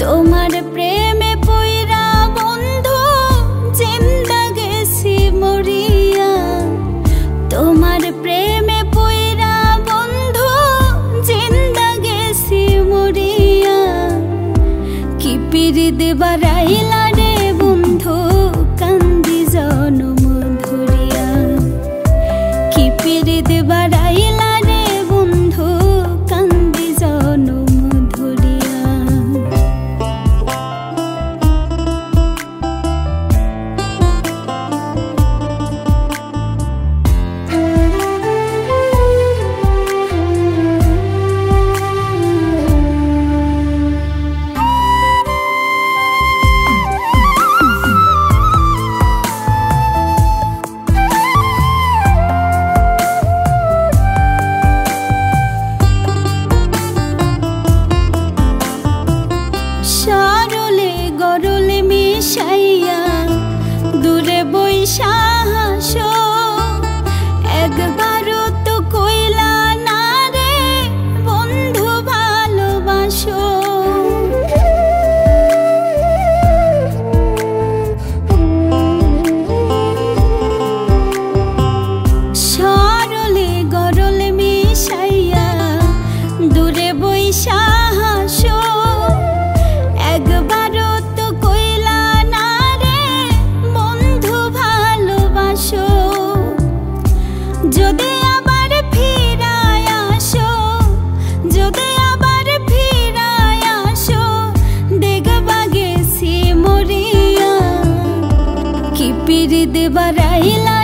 তোমার প্রেমে পইরা বন্ধু জিন্দা গেছি মরিয়া, তোমার প্রেমে পইরা বন্ধু জিন্দা গেছি মরিয়া। কি পিরিত বাড়াইলা রে বন্ধু কান্দি জনম ধরিয়া, কি পিরিত বাড়াইলা রে বন্ধু কান্দি জনম ধরিয়া। সরলে গরলে মিশাইয়া দূরে বইসা হাসো, একবারও তো কইলা না রে বন্ধু ভালোবাসো। সরলে গরলে মিশাইয়া দূরে বইসা হাসো, একবারও তো কইলা না রে বন্ধু ভালোবাসো। যদি আবার ফিরায় আসো, যদি আবার ফিরায় আসো, দেখবা গেছি মরিয়া। কি পিরিত বাড়াইলা